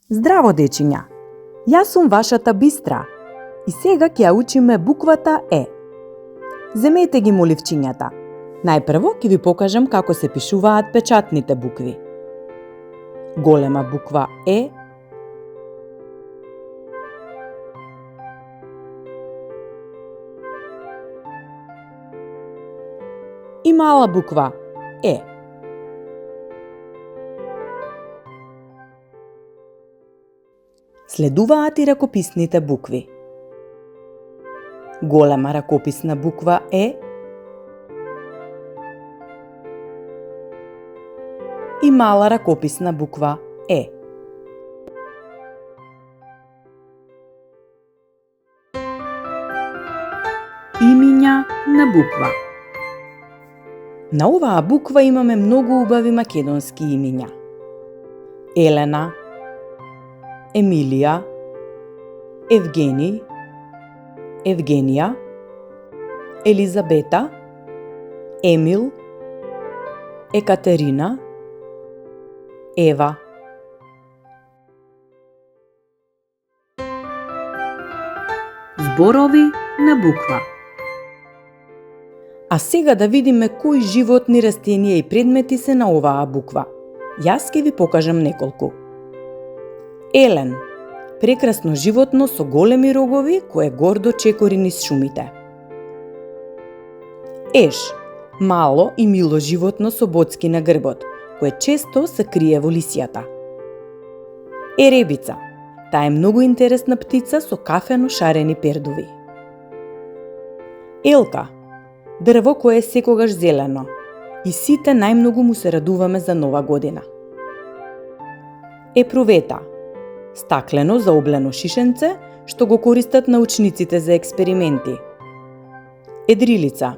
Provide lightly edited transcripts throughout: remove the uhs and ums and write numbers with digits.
Здраво, дечиња! Јас сум вашата Бистра и сега ќе ја учиме буквата Е. Земете ги моливчињата. Најпрво ќе ви покажам како се пишуваат печатните букви. Голема буква Е, и мала буква Е. Следуваат и ракописните букви. Голема ракописна буква Е и мала ракописна буква Е. Имиња на буква. На оваа буква имаме многу убави македонски имиња. Елена, Емилија, Евгени, Евгенија, Елизабета, Емил, Екатерина, Ева. Зборови на буква. А сега да видиме кои животни, растенија и предмети се на оваа буква. Јас ќе ви покажам неколку. Елен, прекрасно животно со големи рогови кое гордо чекори низ шумите. Еш, мало и мило животно со боцки на грбот, кое често се крие во лисијата. Еребица, таа е многу интересна птица со кафено шарени пердови. Елка, дрво кое е секогаш зелено и сите најмногу му се радуваме за нова година. Епрувета, стаклено заоблено шишенце што го користат научниците за експерименти. Едрилица,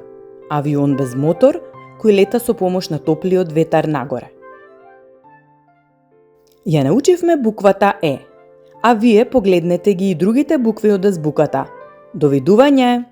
авион без мотор кој лета со помош на топлиот ветар нагоре. Ја научивме буквата Е, а вие погледнете ги и другите букви од азбуката. Довидување!